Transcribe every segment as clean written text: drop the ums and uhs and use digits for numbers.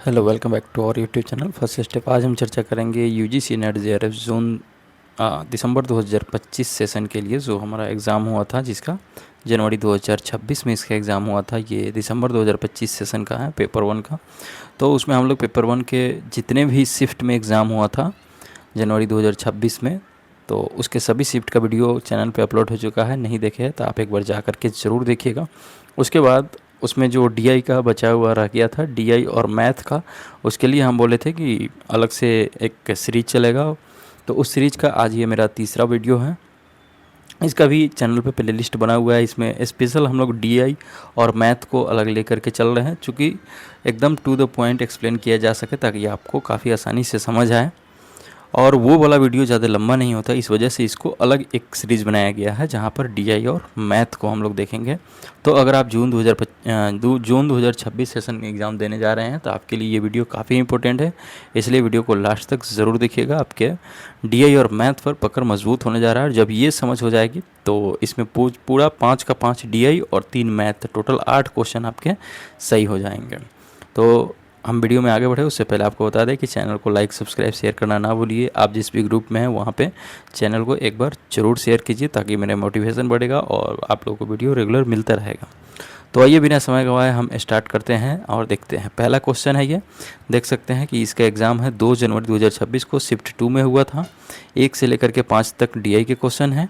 Hello, welcome back to our YouTube channel first step. आज हम चर्चा करेंगे यूजीसी नेट जेआरएफ जोन दिसंबर 2025 सेशन के लिए जो हमारा एग्ज़ाम हुआ था, जिसका जनवरी 2026 में इसका एग्ज़ाम हुआ था। ये दिसंबर 2025 सेशन का है, पेपर 1 का। तो उसमें हम लोग पेपर 1 के जितने भी शिफ्ट में एग्ज़ाम हुआ था जनवरी 2026 में, तो उसके सभी शिफ्ट का वीडियो चैनल पे अपलोड हो चुका है। नहीं देखे हैं तो आप एक बार जा कर के ज़रूर देखिएगा। उसके बाद उसमें जो डीआई का बचा हुआ रह गया था, डीआई और मैथ का, उसके लिए हम बोले थे कि अलग से एक सीरीज चलेगा। तो उस सीरीज का आज ये मेरा तीसरा वीडियो है। इसका भी चैनल पे प्लेलिस्ट बना हुआ है। इसमें स्पेशल हम लोग डीआई और मैथ को अलग लेकर के चल रहे हैं, चूँकि एकदम टू द पॉइंट एक्सप्लेन किया जा सके ताकि आपको काफ़ी आसानी से समझ आए और वो वाला वीडियो ज़्यादा लंबा नहीं होता। इस वजह से इसको अलग एक सीरीज़ बनाया गया है जहाँ पर डीआई और मैथ को हम लोग देखेंगे। तो अगर आप जून 2026 सेशन में एग्ज़ाम देने जा रहे हैं तो आपके लिए ये वीडियो काफ़ी इंपॉर्टेंट है, इसलिए वीडियो को लास्ट तक ज़रूर देखिएगा। आपके डीआई और मैथ पर पकड़ मजबूत होने जा रहा है और जब ये समझ हो जाएगी तो इसमें पूरा 5 का 5 डीआई और 3 मैथ, टोटल 8 क्वेश्चन आपके सही हो जाएंगे। तो हम वीडियो में आगे बढ़े उससे पहले आपको बता दें कि चैनल को लाइक, सब्सक्राइब, शेयर करना ना भूलिए। आप जिस भी ग्रुप में हैं वहाँ पे चैनल को एक बार ज़रूर शेयर कीजिए ताकि मेरा मोटिवेशन बढ़ेगा और आप लोगों को वीडियो रेगुलर मिलता रहेगा। तो आइए बिना समय गंवाए हम स्टार्ट करते हैं और देखते हैं। पहला क्वेश्चन है, ये देख सकते हैं कि इसका एग्ज़ाम है 2 जनवरी 2026 को, शिफ्ट 2 में हुआ था। 1 से लेकर के 5 तक डीआई के क्वेश्चन हैं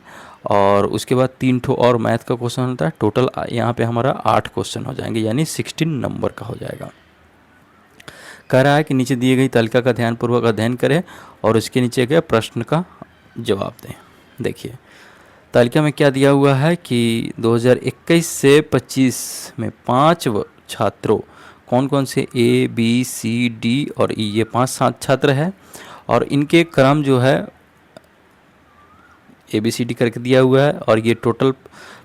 और उसके बाद 3 ठो और मैथ का क्वेश्चन होता है। टोटल यहाँ पे हमारा 8 क्वेश्चन हो जाएंगे, यानी 16 नंबर का हो जाएगा। कह रहा है कि नीचे दिए गई तालिका का ध्यानपूर्वक अध्ययन करें और उसके नीचे के प्रश्न का जवाब दें। देखिए तालिका में क्या दिया हुआ है कि 2021 से 25 में 5 छात्रों, कौन कौन से, ए बी सी डी और ई, ये 5 छात्र है और इनके क्रम जो है ए बी सी डी करके दिया हुआ है और ये टोटल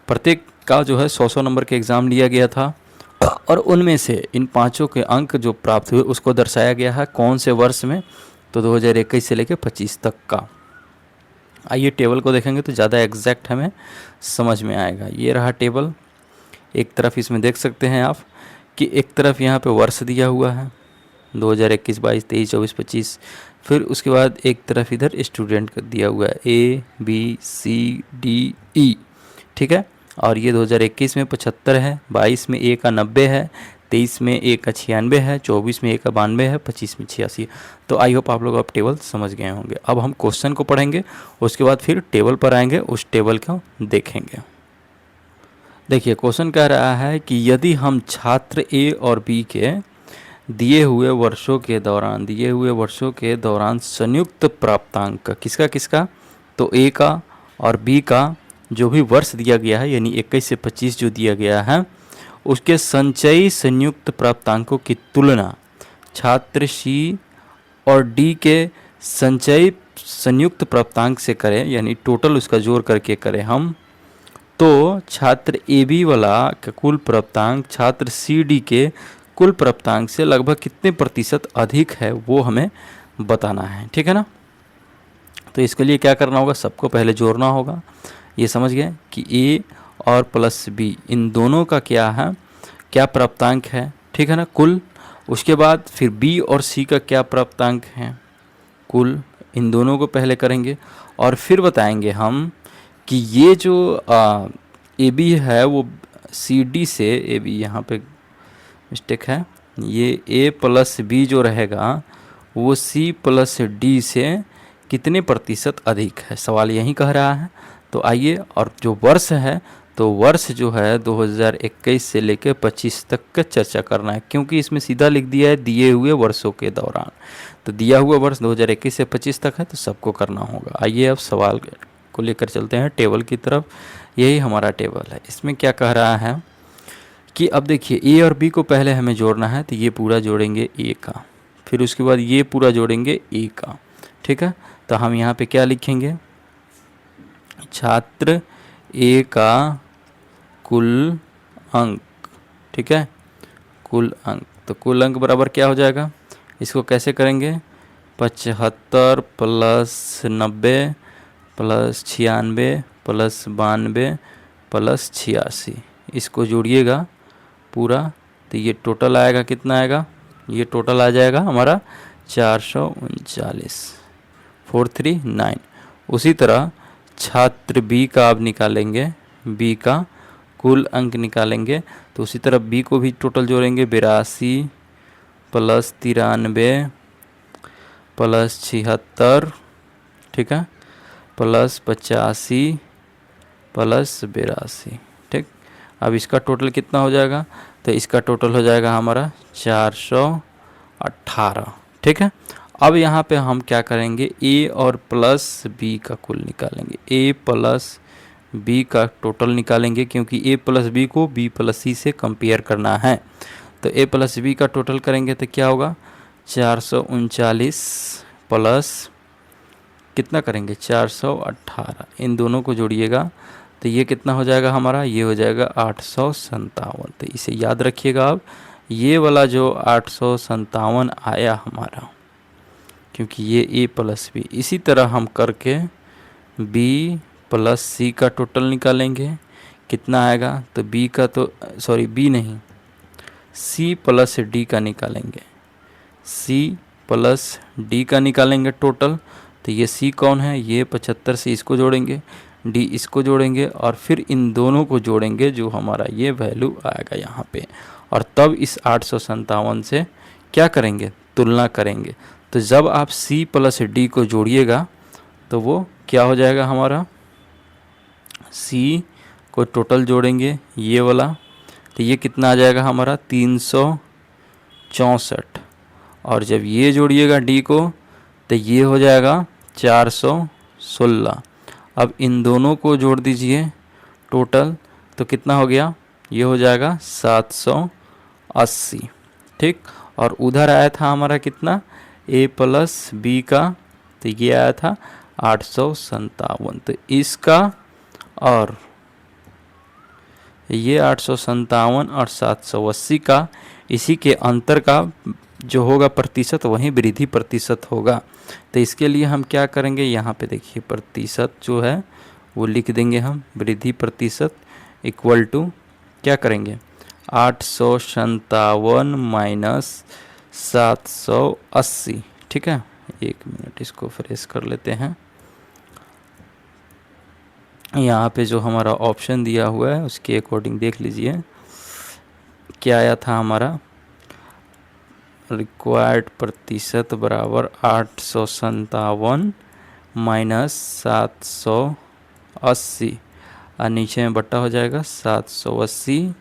प्रत्येक का जो है 100 नंबर के एग्ज़ाम लिया गया था और उनमें से इन 5 के अंक जो प्राप्त हुए उसको दर्शाया गया है कौन से वर्ष में, तो 2021 से लेकर 25 तक का। आइए टेबल को देखेंगे तो ज़्यादा एग्जैक्ट हमें समझ में आएगा। ये रहा टेबल। एक तरफ इसमें देख सकते हैं आप कि एक तरफ यहाँ पे वर्ष दिया हुआ है 2021, 22, 23, 24, 25। फिर उसके बाद एक तरफ इधर स्टूडेंट का दिया हुआ है A B C D E, ठीक है। और ये 2021 में 75 है, 22 में ए का 90 है, 23 में ए का 96 है, 24 में ए का 92 है, 25 में 86 है। तो आई होप आप लोग अब टेबल समझ गए होंगे। अब हम क्वेश्चन को पढ़ेंगे, उसके बाद फिर टेबल पर आएंगे, उस टेबल को देखेंगे। देखिए क्वेश्चन कह रहा है कि यदि हम छात्र ए और बी के दिए हुए वर्षों के दौरान संयुक्त प्राप्तांक किसका किसका, तो ए का और बी का जो भी वर्ष दिया गया है यानी 21 से 25 जो दिया गया है, उसके संचयी संयुक्त प्राप्तांकों की तुलना छात्र सी और डी के संचयी संयुक्त प्राप्तांक से करें, यानी टोटल उसका जोड़ करके करें हम, तो छात्र ए बी वाला का कुल प्राप्तांक छात्र सी डी के कुल प्राप्तांक से लगभग कितने प्रतिशत अधिक है वो हमें बताना है, ठीक है ना। तो इसके लिए क्या करना होगा, सबको पहले जोड़ना होगा। ये समझ गए कि ए और प्लस बी इन दोनों का क्या है, क्या प्राप्तांक है, ठीक है ना, कुल। उसके बाद फिर बी और सी का क्या प्राप्तांक है, कुल। इन दोनों को पहले करेंगे और फिर बताएंगे हम कि ये जो ए बी है वो सी डी से, ए बी यहाँ पे मिस्टेक है, ये ए प्लस बी जो रहेगा वो सी प्लस डी से कितने प्रतिशत अधिक है, सवाल यही कह रहा है। तो आइए, और जो वर्ष है तो वर्ष जो है 2021 से लेकर 25 तक का चर्चा करना है, क्योंकि इसमें सीधा लिख दिया है दिए हुए वर्षों के दौरान। तो दिया हुआ वर्ष 2021 से 25 तक है तो सबको करना होगा। आइए अब सवाल को लेकर चलते हैं टेबल की तरफ। यही हमारा टेबल है। इसमें क्या कह रहा है कि अब देखिए ए और बी को पहले हमें जोड़ना है, तो ये पूरा जोड़ेंगे ए का, फिर उसके बाद ये पूरा जोड़ेंगे ए का, ठीक है। तो हम यहाँ पे क्या लिखेंगे, छात्र ए का कुल अंक, ठीक है, कुल अंक। तो कुल अंक बराबर क्या हो जाएगा, इसको कैसे करेंगे, 75 प्लस 90 प्लस 96 प्लस 92 प्लस 86, इसको जोड़िएगा पूरा, तो ये टोटल आएगा कितना आएगा ये टोटल आ जाएगा हमारा 439, 439। उसी तरह छात्र बी का आप निकालेंगे, बी का कुल अंक निकालेंगे, तो उसी तरह बी को भी टोटल जोड़ेंगे, 82 प्लस 93 प्लस 76, ठीक है, प्लस 85 प्लस 82, ठीक। अब इसका टोटल कितना हो जाएगा, तो इसका टोटल हो जाएगा हमारा 418, ठीक है। अब यहाँ पे हम क्या करेंगे, ए और प्लस बी का कुल निकालेंगे, ए प्लस बी का टोटल निकालेंगे, क्योंकि ए प्लस बी को बी प्लस सी से कंपेयर करना है। तो ए प्लस बी का टोटल करेंगे तो क्या होगा, 439 प्लस कितना करेंगे, 418, इन दोनों को जोड़िएगा तो ये कितना हो जाएगा हमारा, ये हो जाएगा 857। तो इसे याद रखिएगा अब, ये वाला जो 857 आया हमारा, क्योंकि ये ए प्लस बी, इसी तरह हम करके बी प्लस सी का टोटल निकालेंगे, कितना आएगा, तो बी का तो सॉरी बी नहीं, सी प्लस डी का निकालेंगे, सी प्लस डी का निकालेंगे टोटल। तो ये सी कौन है, ये 75 से इसको जोड़ेंगे, डी इसको जोड़ेंगे और फिर इन दोनों को जोड़ेंगे, जो हमारा ये वैल्यू आएगा यहाँ पे, और तब इस 857 से क्या करेंगे, तुलना करेंगे। तो जब आप सी प्लस डी को जोड़िएगा तो वो क्या हो जाएगा हमारा, सी को टोटल जोड़ेंगे ये वाला, तो ये कितना आ जाएगा हमारा 364, और जब ये जोड़िएगा डी को तो ये हो जाएगा 416। अब इन दोनों को जोड़ दीजिए टोटल, तो कितना हो गया, ये हो जाएगा 780, ठीक। और उधर आया था हमारा कितना, ए प्लस बी का, तो ये आया था 857। तो इसका और ये 857 और 780 का, इसी के अंतर का जो होगा प्रतिशत, वही वृद्धि प्रतिशत होगा। तो इसके लिए हम क्या करेंगे, यहाँ पे देखिए प्रतिशत जो है वो लिख देंगे हम, वृद्धि प्रतिशत इक्वल टू क्या करेंगे, 857 माइनस 780, ठीक है। एक मिनट इसको फ्रेश कर लेते हैं। यहाँ पे जो हमारा ऑप्शन दिया हुआ है उसके अकॉर्डिंग देख लीजिए क्या आया था हमारा, रिक्वायर्ड प्रतिशत बराबर 857 माइनस 780, और नीचे में बट्टा हो जाएगा 780,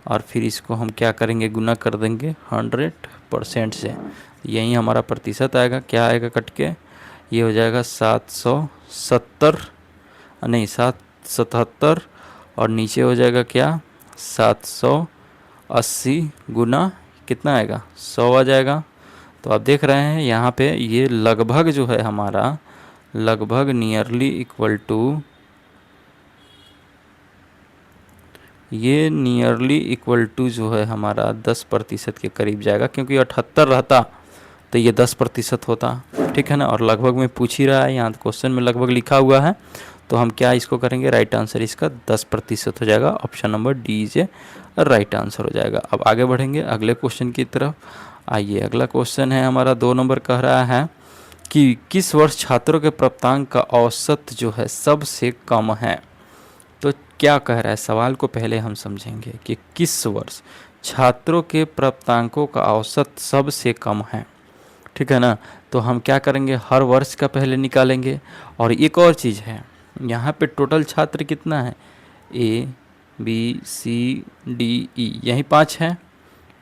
और फिर इसको हम क्या करेंगे, गुना कर देंगे 100% से, यही हमारा प्रतिशत आएगा। क्या आएगा कट के, ये हो जाएगा 770 नहीं 777, और नीचे हो जाएगा क्या 780 गुना कितना आएगा 100 आ जाएगा। तो आप देख रहे हैं यहाँ पे ये लगभग जो है हमारा, लगभग नियरली इक्वल टू, ये नियरली इक्वल टू जो है हमारा 10% के करीब जाएगा, क्योंकि 78 रहता तो ये 10% होता, ठीक है ना। और लगभग में पूछ ही रहा है, यहाँ क्वेश्चन में लगभग लिखा हुआ है, तो हम क्या इसको करेंगे, राइट आंसर इसका 10% हो जाएगा। Option number D is a right answer हो जाएगा। अब आगे बढ़ेंगे अगले क्वेश्चन की तरफ। आइए अगला क्वेश्चन है हमारा 2 नंबर, कह रहा है कि किस वर्ष छात्रों के प्राप्तांक का औसत जो है सबसे कम है। तो क्या कह रहा है, सवाल को पहले हम समझेंगे कि किस वर्ष छात्रों के प्राप्तांकों का औसत सबसे कम है, ठीक है ना। तो हम क्या करेंगे, हर वर्ष का पहले निकालेंगे। और एक और चीज़ है, यहाँ पे टोटल छात्र कितना है, A B C D E, यही 5 है,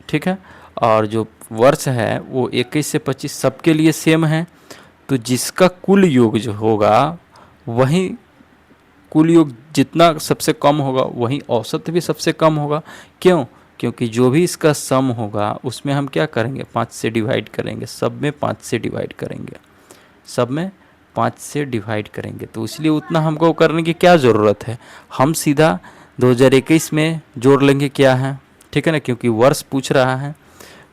ठीक है। और जो वर्ष है वो 21 से 25 सबके लिए सेम है, तो जिसका कुल योग जो होगा वही कुल योग जितना सबसे कम होगा वही औसत भी सबसे कम होगा। क्यों, क्योंकि जो भी इसका सम होगा उसमें हम क्या करेंगे, 5 से डिवाइड करेंगे, सब में 5 से डिवाइड करेंगे, सब में 5 से डिवाइड करेंगे। तो इसलिए उतना हमको करने की क्या ज़रूरत है, हम सीधा 2021 में जोड़ लेंगे, क्या है, ठीक है ना, क्योंकि वर्ष पूछ रहा है।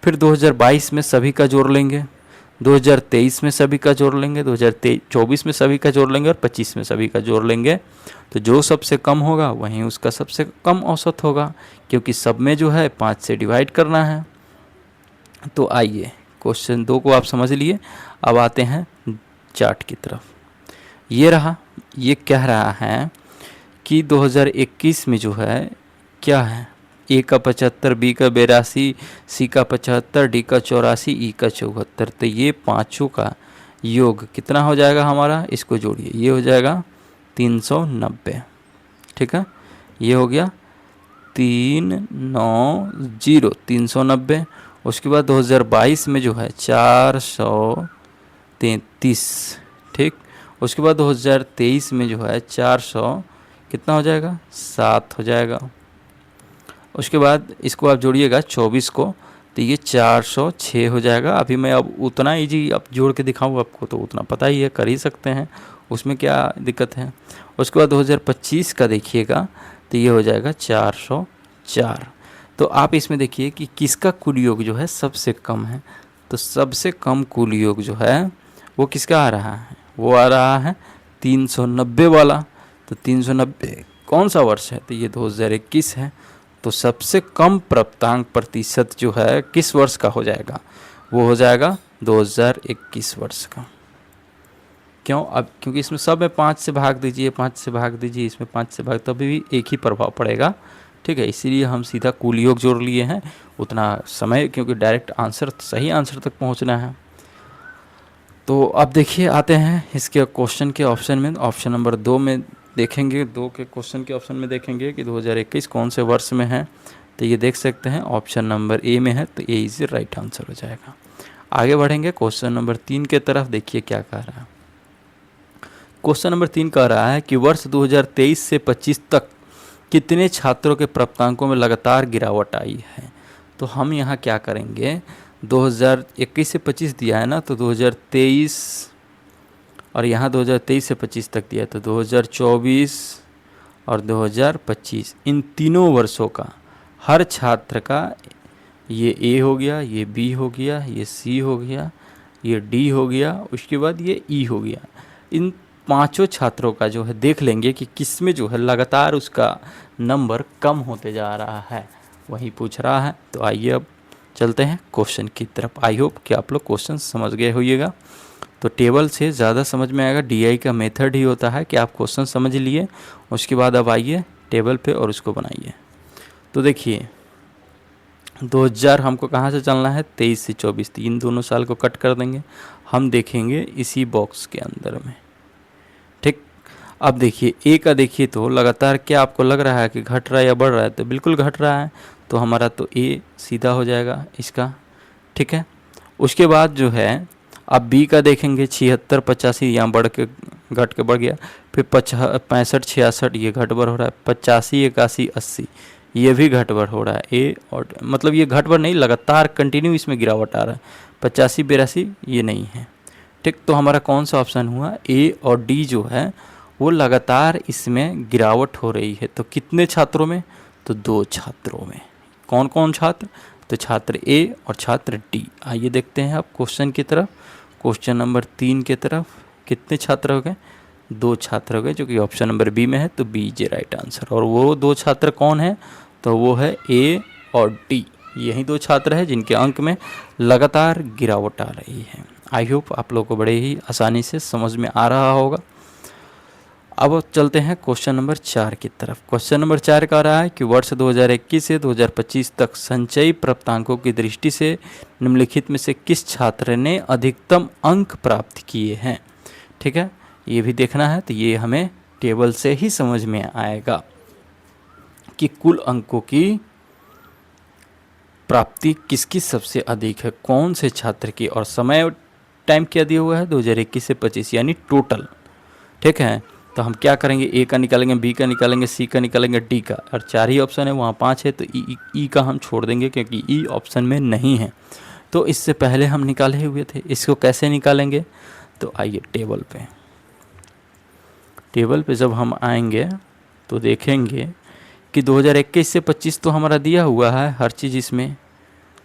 फिर 2022 में सभी का जोड़ लेंगे, 2023 में सभी का जोड़ लेंगे, 2024 में सभी का जोड़ लेंगे और 25 में सभी का जोड़ लेंगे। तो जो सबसे कम होगा वहीं उसका सबसे कम औसत होगा, क्योंकि सब में जो है 5 से डिवाइड करना है। तो आइए क्वेश्चन 2 को आप समझ लिए, अब आते हैं चार्ट की तरफ। ये रहा, ये कह रहा है कि 2021 में जो है क्या है, ए का 75, बी का 82, सी का 75, डी का 84, ई का 74। तो ये पाँचों का योग कितना हो जाएगा हमारा, इसको जोड़िए, ये हो जाएगा 390। ठीक है, ये हो गया 390, 390। उसके बाद 2022 में जो है 433। ठीक, उसके बाद 2023 में जो है 400 कितना हो जाएगा, 7 हो जाएगा। उसके बाद इसको आप जोड़िएगा 24 को, तो ये 406 हो जाएगा। अभी मैं अब उतना इजी अब जोड़ के दिखाऊँ आपको, तो उतना पता ही है, कर ही सकते हैं, उसमें क्या दिक्कत है। उसके बाद 2025 का देखिएगा, तो ये हो जाएगा 404। तो आप इसमें देखिए कि किसका कुल योग जो है सबसे कम है। तो सबसे कम कुल योग जो है वो किसका आ रहा है, वो आ रहा है 390 वाला। तो 390 कौन सा वर्ष है, तो ये 2021 है। तो सबसे कम प्राप्तांक प्रतिशत जो है किस वर्ष का हो जाएगा, वो हो जाएगा 2021 वर्ष का। क्यों, अब क्योंकि इसमें सब में 5 से भाग दीजिए, 5 से भाग दीजिए, इसमें 5 से भाग, तभी भी एक ही प्रभाव पड़ेगा। ठीक है, इसीलिए हम सीधा कुल योग जोड़ लिए हैं, उतना समय, क्योंकि डायरेक्ट आंसर, सही आंसर तक पहुंचना है। तो अब देखिए, आते हैं इसके क्वेश्चन के ऑप्शन में। ऑप्शन नंबर 2 में देखेंगे, 2 के क्वेश्चन के ऑप्शन में देखेंगे कि 2021 कौन से वर्ष में है। तो ये देख सकते हैं ऑप्शन नंबर ए में है, तो ए इज राइट आंसर हो जाएगा। आगे बढ़ेंगे क्वेश्चन नंबर 3 के तरफ। देखिए क्या कह रहा है। क्वेश्चन नंबर 3 कह रहा है कि वर्ष 2023 से 25 तक कितने छात्रों के प्राप्तांकों में लगातार गिरावट आई है। तो हम यहाँ क्या करेंगे, 2021 से 25 दिया है ना, तो 2023 और यहाँ 2023 से 25 तक दिया है, तो 2024 और 2025 इन तीनों वर्षों का हर छात्र का, ये ए हो गया, ये बी हो गया, ये सी हो गया, ये डी हो गया, उसके बाद ये ई हो गया। इन पांचों छात्रों का जो है देख लेंगे कि किस में जो है लगातार उसका नंबर कम होते जा रहा है, वही पूछ रहा है। तो आइए अब चलते हैं क्वेश्चन की तरफ। आई होप कि आप लोग क्वेश्चन समझ गए होइएगा। तो टेबल से ज़्यादा समझ में आएगा, डीआई का मेथड ही होता है कि आप क्वेश्चन समझ लिए, उसके बाद अब आइए टेबल पे और उसको बनाइए। तो देखिए 2000 हमको कहाँ से चलना है, 23 से 24, इन दोनों साल को कट कर देंगे, हम देखेंगे इसी बॉक्स के अंदर में। ठीक, अब देखिए ए का देखिए, तो लगातार क्या आपको लग रहा है कि घट रहा है या बढ़ रहा है, तो बिल्कुल घट रहा है, तो हमारा तो ए सीधा हो जाएगा इसका। ठीक है, उसके बाद जो है अब बी का देखेंगे, 76 85 यहाँ बढ़ के घट के बढ़ गया, फिर 65 66 ये घट बढ़ हो रहा है, 85 81 80 ये भी घट बढ़ हो रहा है। ए और मतलब ये घट बढ़ नहीं, लगातार कंटिन्यू इसमें गिरावट आ रहा है, 85 82 ये नहीं है। ठीक, तो हमारा कौन सा ऑप्शन हुआ, ए और डी जो है वो लगातार इसमें गिरावट हो रही है। तो कितने छात्रों में, तो 2 छात्रों में। कौन कौन छात्र, तो छात्र ए और छात्र डी। आइए देखते हैं अब क्वेश्चन की तरफ। क्वेश्चन नंबर 3 की तरफ कितने छात्र हो गए, 2 छात्र हो गए, जो कि ऑप्शन नंबर बी में है, तो बी इज राइट आंसर। और वो 2 छात्र कौन है, तो वो है ए और डी। यही 2 छात्र हैं जिनके अंक में लगातार गिरावट आ रही है। आई होप आप लोगों को बड़े ही आसानी से समझ में आ रहा होगा। अब चलते हैं क्वेश्चन नंबर 4 की तरफ। क्वेश्चन नंबर 4 कह रहा है कि वर्ष 2021 से 2025 तक संचयी प्राप्तांकों की दृष्टि से निम्नलिखित में से किस छात्र ने अधिकतम अंक प्राप्त किए हैं। ठीक है, ये भी देखना है, तो ये हमें टेबल से ही समझ में आएगा कि कुल अंकों की प्राप्ति किसकी सबसे अधिक है, कौन से छात्र की, और समय टाइम क्या दिया हुआ है 2021 से 25 यानी टोटल। ठीक है, तो हम क्या करेंगे, ए का निकालेंगे, बी का निकालेंगे, सी का निकालेंगे, डी का, और 4 ही ऑप्शन है, वहाँ 5 है, तो ई का हम छोड़ देंगे क्योंकि ई ऑप्शन में नहीं है। तो इससे पहले हम निकाले हुए थे, इसको कैसे निकालेंगे, तो आइए टेबल पे जब हम आएंगे तो देखेंगे कि 2021 से 25 तो हमारा दिया हुआ है हर चीज़ इसमें,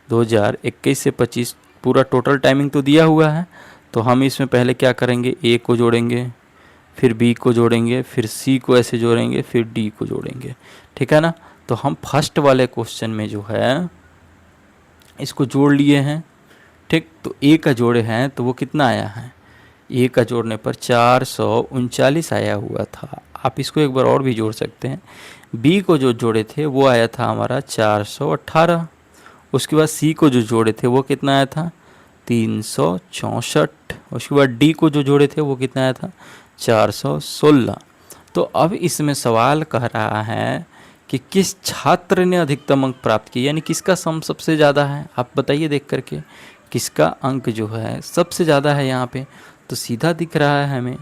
2021 से 25 पूरा टोटल टाइमिंग तो दिया हुआ है। तो हम इसमें पहले क्या करेंगे, ए को जोड़ेंगे, फिर बी को जोड़ेंगे, फिर सी को ऐसे जोड़ेंगे, फिर डी को जोड़ेंगे। ठीक है ना, तो हम फर्स्ट वाले क्वेश्चन में जो है इसको जोड़ लिए हैं, ठीक, तो ए का जोड़े हैं तो वो कितना आया है, ए का जोड़ने पर 439 आया हुआ था। आप इसको एक बार और भी जोड़ सकते हैं। बी को जो जोड़े थे वो आया था हमारा 418। उसके बाद सी को जो जोड़े थे वो कितना आया था, 364। उसके बाद डी को जो जोड़े थे वो कितना आया था, 416। तो अब इसमें सवाल कह रहा है कि किस छात्र ने अधिकतम अंक प्राप्त किए, यानी किसका सम सबसे ज़्यादा है। आप बताइए देख करके किसका अंक जो है सबसे ज़्यादा है यहाँ पे। तो सीधा दिख रहा है हमें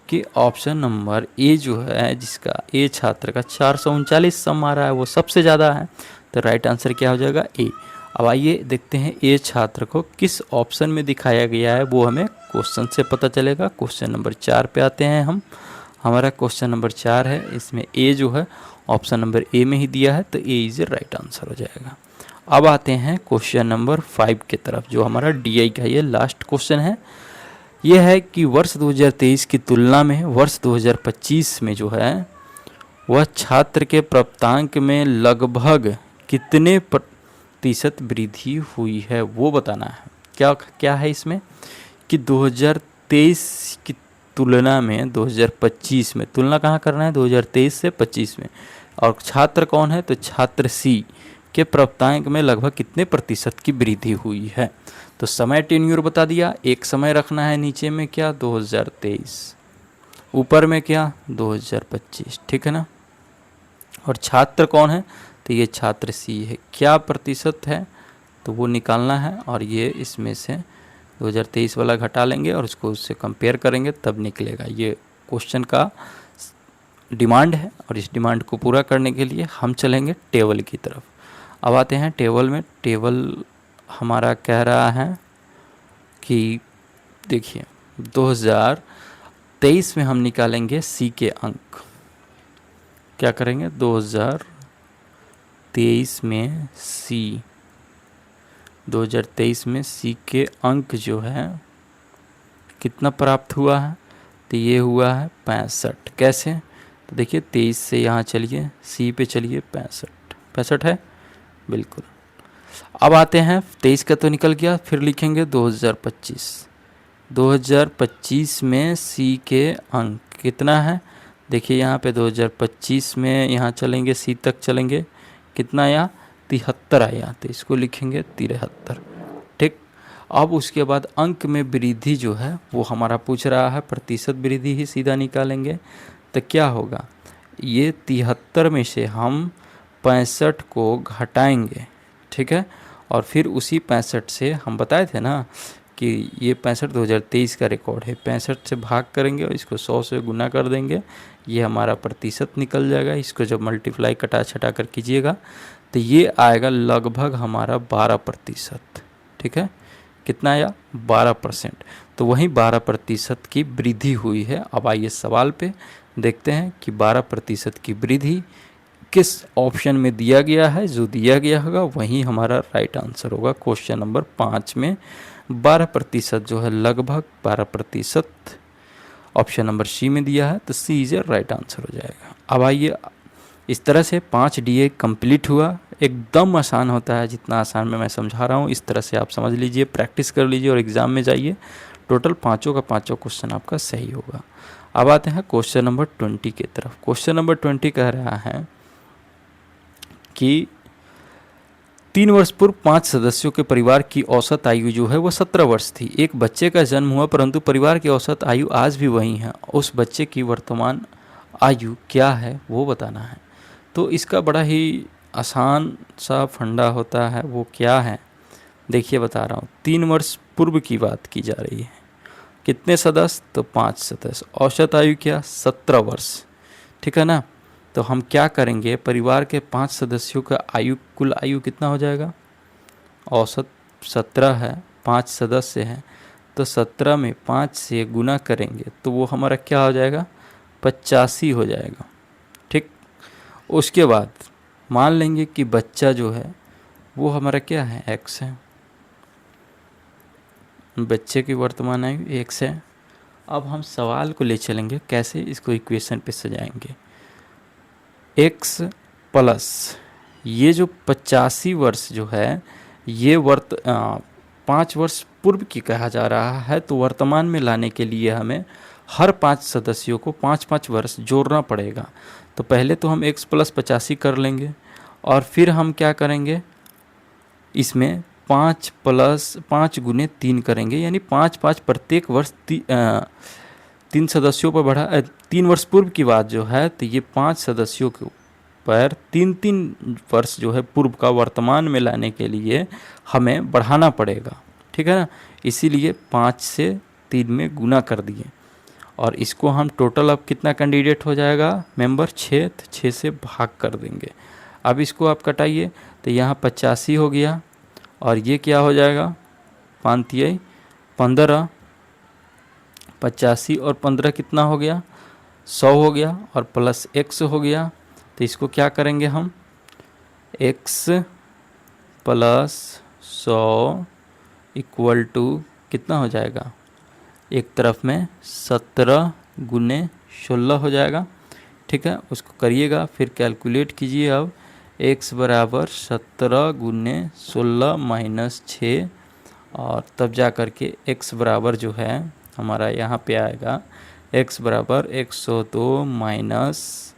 कि ऑप्शन नंबर ए जो है, जिसका ए छात्र का 439 सम आ रहा है वो सबसे ज़्यादा है। तो राइट आंसर क्या हो जाएगा, ए। अब आइए देखते हैं ए छात्र को किस ऑप्शन में दिखाया गया है, वो हमें क्वेश्चन से पता चलेगा। क्वेश्चन नंबर 4 पे आते हैं हम। हमारा क्वेश्चन नंबर 4 है, इसमें ए जो है ऑप्शन नंबर ए में ही दिया है, तो A is a right answer हो जाएगा। अब आते हैं क्वेश्चन नंबर 5 की तरफ, जो हमारा डीआई का ये लास्ट क्वेश्चन है। यह है कि वर्ष 2023 की तुलना में वर्ष 2025 में जो है वह छात्र के प्राप्तांक में लगभग कितने प्रतिशत वृद्धि हुई है, वो बताना है। क्या क्या है इसमें कि 2023 की तुलना में 2025 में, तुलना कहाँ करना है, 2023 से 25 में, और छात्र कौन है, तो छात्र सी के प्राप्तांक में लगभग कितने प्रतिशत की वृद्धि हुई है। तो समय टेन्यूर बता दिया, एक समय रखना है, नीचे में क्या 2023, ऊपर में क्या 2025, ठीक है ना। और छात्र कौन है, तो ये छात्र सी है। क्या प्रतिशत है तो वो निकालना है, और ये इसमें से 2023 वाला घटा लेंगे और उसको उससे कंपेयर करेंगे तब निकलेगा। ये क्वेश्चन का डिमांड है, और इस डिमांड को पूरा करने के लिए हम चलेंगे टेबल की तरफ। अब आते हैं टेबल में। टेबल हमारा कह रहा है कि देखिए 2023 में हम निकालेंगे सी के अंक। क्या करेंगे, 2023 में सी, 2023 में सी के अंक जो है कितना प्राप्त हुआ है, तो ये हुआ है 65। कैसे, तो देखिए 23 से यहाँ चलिए सी पे चलिए, 65 है बिल्कुल। अब आते हैं 23 का तो निकल गया, फिर लिखेंगे 2025 में सी के अंक कितना है। देखिए यहाँ पे 2025 में यहाँ चलेंगे सी तक चलेंगे, कितना आया 73 आया, तो इसको लिखेंगे 73, ठीक। अब उसके बाद अंक में वृद्धि जो है वो हमारा पूछ रहा है, प्रतिशत वृद्धि ही सीधा निकालेंगे। तो क्या होगा, ये 73 में से हम 65 को घटाएंगे, ठीक है, और फिर उसी 65 से हम बताए थे ना कि ये 65 2023 का रिकॉर्ड है, 65 से भाग करेंगे और इसको 100 से गुना कर देंगे, ये हमारा प्रतिशत निकल जाएगा। इसको जब मल्टीप्लाई कटा छटा कर कीजिएगा तो ये आएगा लगभग हमारा 12%, ठीक है। कितना आया, 12%। तो वहीं 12% की वृद्धि हुई है। अब आइए सवाल पे देखते हैं कि 12% की वृद्धि किस ऑप्शन में दिया गया है। जो दिया गया होगा वही हमारा राइट आंसर होगा। क्वेश्चन नंबर 5 में 12% जो है, लगभग 12% ऑप्शन नंबर सी में दिया है, तो सी इज ए राइट आंसर हो जाएगा। अब आइए, इस तरह से 5 डीए कंप्लीट हुआ। एकदम आसान होता है, जितना आसान मैं समझा रहा हूँ इस तरह से आप समझ लीजिए, प्रैक्टिस कर लीजिए और एग्ज़ाम में जाइए, टोटल पाँचों का पाँचों क्वेश्चन आपका सही होगा। अब आते हैं क्वेश्चन नंबर 20 की तरफ। क्वेश्चन नंबर 20 कह रहा है कि 3 वर्ष पूर्व 5 सदस्यों के परिवार की औसत आयु जो है वो 17 वर्ष थी। एक बच्चे का जन्म हुआ परंतु परिवार की औसत आयु आज भी वही है। उस बच्चे की वर्तमान आयु क्या है वो बताना है। तो इसका बड़ा ही आसान सा फंडा होता है, वो क्या है देखिए बता रहा हूँ। 3 वर्ष पूर्व की बात की जा रही है। कितने सदस्य, तो 5 सदस्य। औसत आयु क्या, 17 वर्ष, ठीक है ना। तो हम क्या करेंगे, परिवार के 5 सदस्यों का आयु, कुल आयु कितना हो जाएगा, औसत 17 है, 5 सदस्य हैं, तो 17 में 5 से गुना करेंगे तो वो हमारा क्या हो जाएगा, 85 हो जाएगा, ठीक। उसके बाद मान लेंगे कि बच्चा जो है वो हमारा क्या है, x है। बच्चे की वर्तमान आयु x है। अब हम सवाल को ले चलेंगे, कैसे इसको इक्वेशन पे सजाएंगे। x प्लस ये जो 85 वर्ष जो है ये 5 वर्ष पूर्व की कहा जा रहा है, तो वर्तमान में लाने के लिए हमें हर 5 सदस्यों को 5-5 वर्ष जोड़ना पड़ेगा। तो पहले तो हम x प्लस 85 कर लेंगे और फिर हम क्या करेंगे, इसमें 5 प्लस 5 गुने 3 करेंगे, यानी 5-5 प्रत्येक वर्ष 3 सदस्यों पर बढ़ा 3 वर्ष पूर्व की बात जो है, तो ये 5 सदस्यों के पर 3-3 वर्ष जो है पूर्व का वर्तमान में लाने के लिए हमें बढ़ाना पड़ेगा, ठीक है ना। इसीलिए 5 से 3 में गुना कर दिए और इसको हम टोटल अब कितना कैंडिडेट हो जाएगा मेंबर 6, तो 6 से भाग कर देंगे। अब इसको आप कटाइए तो यहाँ 85 हो गया और ये क्या हो जाएगा 5 15, 85 और 15 कितना हो गया 100 हो गया और प्लस x हो गया। तो इसको क्या करेंगे हम, x प्लस 100 इक्वल टू कितना हो जाएगा, एक तरफ में 17 गुने 16 हो जाएगा, ठीक है। उसको करिएगा फिर कैलकुलेट कीजिए। अब x बराबर 17 गुने 16 माइनस 6 और तब जा कर के x बराबर जो है हमारा यहाँ पे आएगा x बराबर 102 माइनस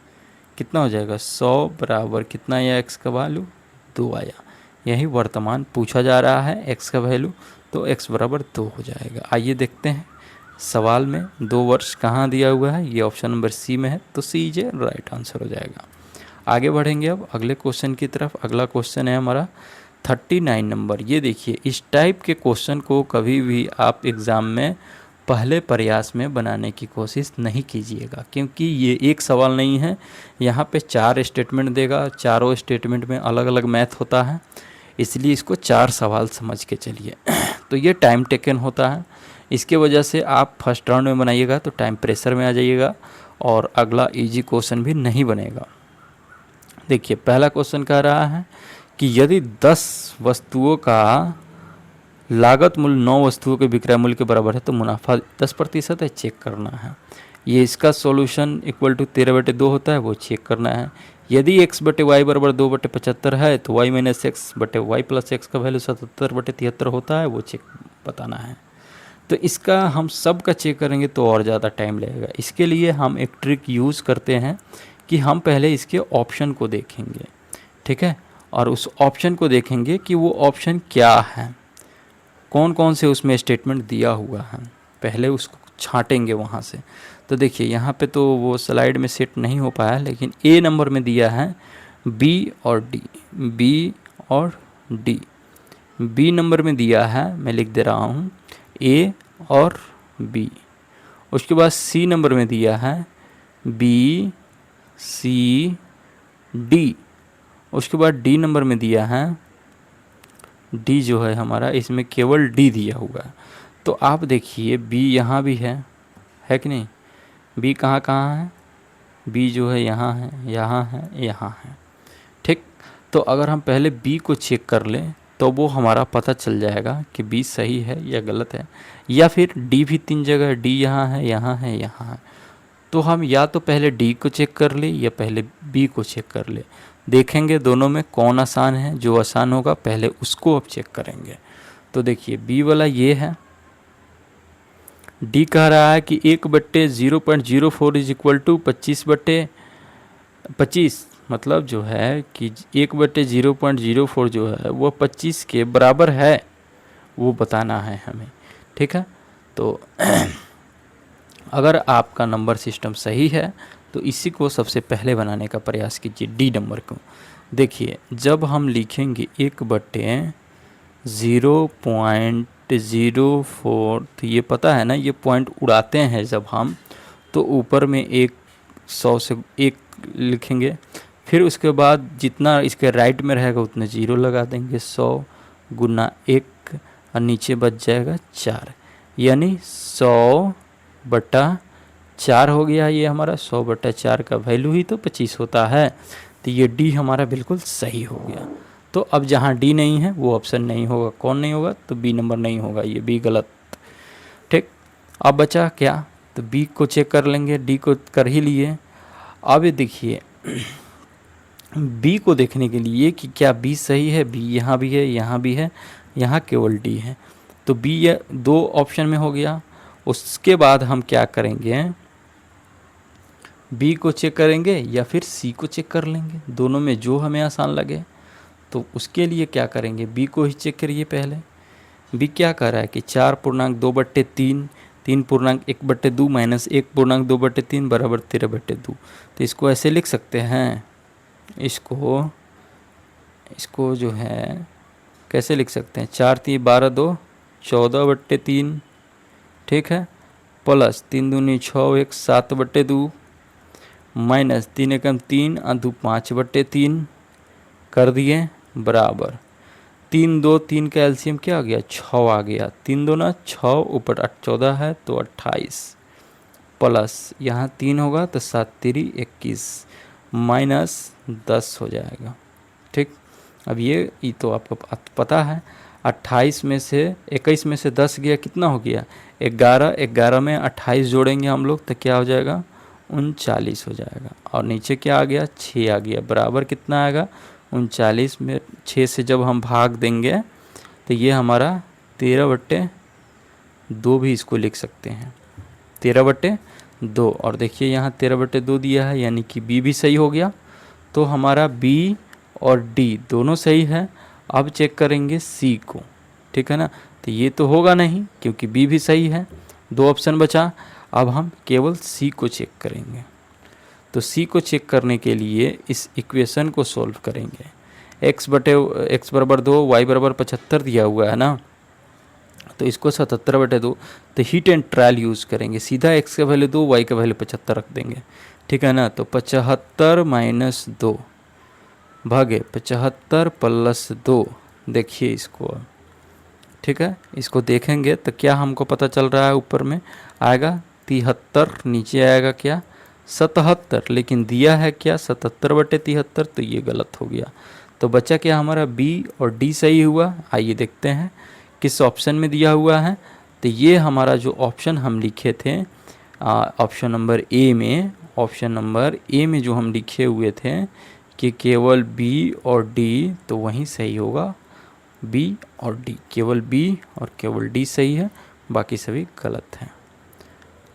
कितना हो जाएगा 100 बराबर कितना आया x का वैल्यू 2 आया। यही वर्तमान पूछा जा रहा है x का वैल्यू, तो x बराबर 2 हो जाएगा। आइए देखते हैं सवाल में 2 वर्ष कहाँ दिया हुआ है, ये ऑप्शन नंबर सी में है, तो सी इज राइट आंसर हो जाएगा। आगे बढ़ेंगे अब अगले क्वेश्चन की तरफ। अगला क्वेश्चन है हमारा 39 नंबर। ये देखिए, इस टाइप के क्वेश्चन को कभी भी आप एग्ज़ाम में पहले प्रयास में बनाने की कोशिश नहीं कीजिएगा, क्योंकि ये एक सवाल नहीं है, यहाँ पे 4 स्टेटमेंट देगा, चारों स्टेटमेंट में अलग अलग मैथ होता है, इसलिए इसको 4 सवाल समझ के चलिए। तो ये टाइम टेकन होता है, इसके वजह से आप फर्स्ट राउंड में बनाइएगा तो टाइम प्रेशर में आ जाइएगा और अगला इजी क्वेश्चन भी नहीं बनेगा। देखिए पहला क्वेश्चन कह रहा है कि यदि 10 वस्तुओं का लागत मूल्य 9 वस्तुओं के विक्रय मूल्य के बराबर है तो मुनाफा 10% है, चेक करना है। ये इसका सॉल्यूशन इक्वल टू 13/2 होता है, वो चेक करना है। यदि x बटे वाई बराबर 2/75 है तो y माइनस एक्स बटे वाई प्लस एक्स का वैल्यू 77/73 होता है, वो चेक बताना है। तो इसका हम सब का चेक करेंगे तो और ज़्यादा टाइम लगेगा। इसके लिए हम एक ट्रिक यूज़ करते हैं कि हम पहले इसके ऑप्शन को देखेंगे, ठीक है, और उस ऑप्शन को देखेंगे कि वो ऑप्शन क्या है, कौन कौन से उसमें स्टेटमेंट दिया हुआ है, पहले उसको छांटेंगे वहाँ से। तो देखिए यहाँ पे तो वो स्लाइड में सेट नहीं हो पाया, लेकिन ए नंबर में दिया है बी और डी, बी और डी। बी नंबर में दिया है, मैं लिख दे रहा हूँ, ए और बी। उसके बाद सी नंबर में दिया है बी सी डी। उसके बाद डी नंबर में दिया है, डी जो है हमारा इसमें केवल डी दिया हुआ है। तो आप देखिए बी यहाँ भी है कि नहीं, बी कहाँ कहाँ है, बी जो है यहाँ है, यहाँ है, यहाँ है, ठीक। तो अगर हम पहले बी को चेक कर लें तो वो हमारा पता चल जाएगा कि बी सही है या गलत है, या फिर डी भी 3 जगह, डी यहाँ है, यहाँ है, यहाँ है। तो हम या तो पहले डी को चेक कर ले या पहले बी को चेक कर ले, देखेंगे दोनों में कौन आसान है, जो आसान होगा पहले उसको अब चेक करेंगे। तो देखिए बी वाला ये है, डी कह रहा है कि 1/0.04 इज इक्वल टू 25/25, मतलब जो है कि 1/0.04 जो है वो 25 के बराबर है, वो बताना है हमें, ठीक है। तो अगर आपका नंबर सिस्टम सही है तो इसी को सबसे पहले बनाने का प्रयास कीजिए, डी नंबर को। देखिए जब हम लिखेंगे 1/0.04, तो ये पता है ना, ये पॉइंट उड़ाते हैं जब हम, तो ऊपर में 100 से 1 लिखेंगे, फिर उसके बाद जितना इसके राइट में रहेगा उतने 0 लगा देंगे, 100 गुना 1 और नीचे बच जाएगा 4, यानी 100/4 हो गया। ये हमारा 100/4 का वैल्यू ही तो 25 होता है, तो ये डी हमारा बिल्कुल सही हो गया। तो अब जहाँ डी नहीं है वो ऑप्शन नहीं होगा, कौन नहीं होगा, तो बी नंबर नहीं होगा, ये बी गलत, ठीक। अब बचा क्या, तो बी को चेक कर लेंगे, डी को कर ही लिए। अब ये देखिए बी को देखने के लिए कि क्या बी सही है, बी यहाँ भी है, यहाँ भी है, यहाँ केवल डी है, तो बी ये 2 ऑप्शन में हो गया। उसके बाद हम क्या करेंगे, बी को चेक करेंगे या फिर सी को चेक कर लेंगे, दोनों में जो हमें आसान लगे। तो उसके लिए क्या करेंगे, बी को ही चेक करिए पहले। बी क्या कर रहा है कि 4.2/3, 3.1/2 माइनस 1.2/3 बराबर 13/2। तो इसको ऐसे लिख सकते हैं, इसको जो है कैसे लिख सकते हैं, 4 3 12 2 14/3, ठीक है, प्लस 3 दूनी 6 1 7/2 माइनस 3 एकम 3 2 5/3 कर दिए बराबर 3 2 3 का एलसीएम क्या आ गया, 6 आ गया। 3 2 ना 6 ऊपर 14 है तो 28 प्लस यहाँ 3 होगा तो 7 3 21 माइनस 10 हो जाएगा। ठीक, अब ये तो आपको पता है 28 में से 21 में से 10 गया, कितना हो गया 11, 11 में 28 जोड़ेंगे हम लोग तो क्या हो जाएगा 39 हो जाएगा। और नीचे क्या आ गया 6 आ गया, बराबर कितना आएगा 39 में 6 से जब हम भाग देंगे तो ये हमारा 13/2 भी इसको लिख सकते हैं, 13/2। और देखिए यहाँ 13/2 दिया है, यानी कि बी भी सही हो गया। तो हमारा बी और डी दोनों सही है। अब चेक करेंगे सी को, ठीक है ना, तो ये तो होगा नहीं क्योंकि बी भी सही है, 2 ऑप्शन बचा। अब हम केवल सी को चेक करेंगे। तो सी को चेक करने के लिए इस इक्वेशन को सॉल्व करेंगे। x बराबर 2 y बराबर 75 दिया हुआ है ना, तो इसको 77/2 तो हीट एंड ट्रायल यूज़ करेंगे। सीधा x का वैल्यू 2 y का वैल्यू 75 रख देंगे, ठीक है ना। तो 75 माइनस 2 भागे 75 प्लस 2, देखिए इसको, ठीक है, इसको देखेंगे तो क्या हमको पता चल रहा है, ऊपर में आएगा 73, नीचे आएगा क्या 77, लेकिन दिया है क्या 77/73, तो ये गलत हो गया। तो बचा क्या हमारा बी और डी सही हुआ। आइए देखते हैं किस ऑप्शन में दिया हुआ है। तो ये हमारा जो ऑप्शन हम लिखे थे ऑप्शन नंबर ए में जो हम लिखे हुए थे कि केवल बी और डी, तो वहीं सही होगा बी और डी, केवल बी और केवल डी सही है, बाकी सभी गलत हैं।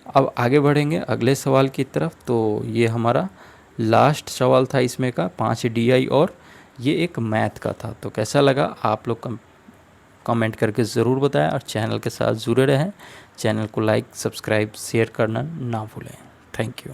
अब आगे बढ़ेंगे अगले सवाल की तरफ। तो ये हमारा लास्ट सवाल था इसमें का 5 DI, और ये एक मैथ का था। तो कैसा लगा आप लोग कमेंट करके ज़रूर बताएं, और चैनल के साथ जुड़े रहें। चैनल को लाइक सब्सक्राइब शेयर करना ना भूलें। Thank you.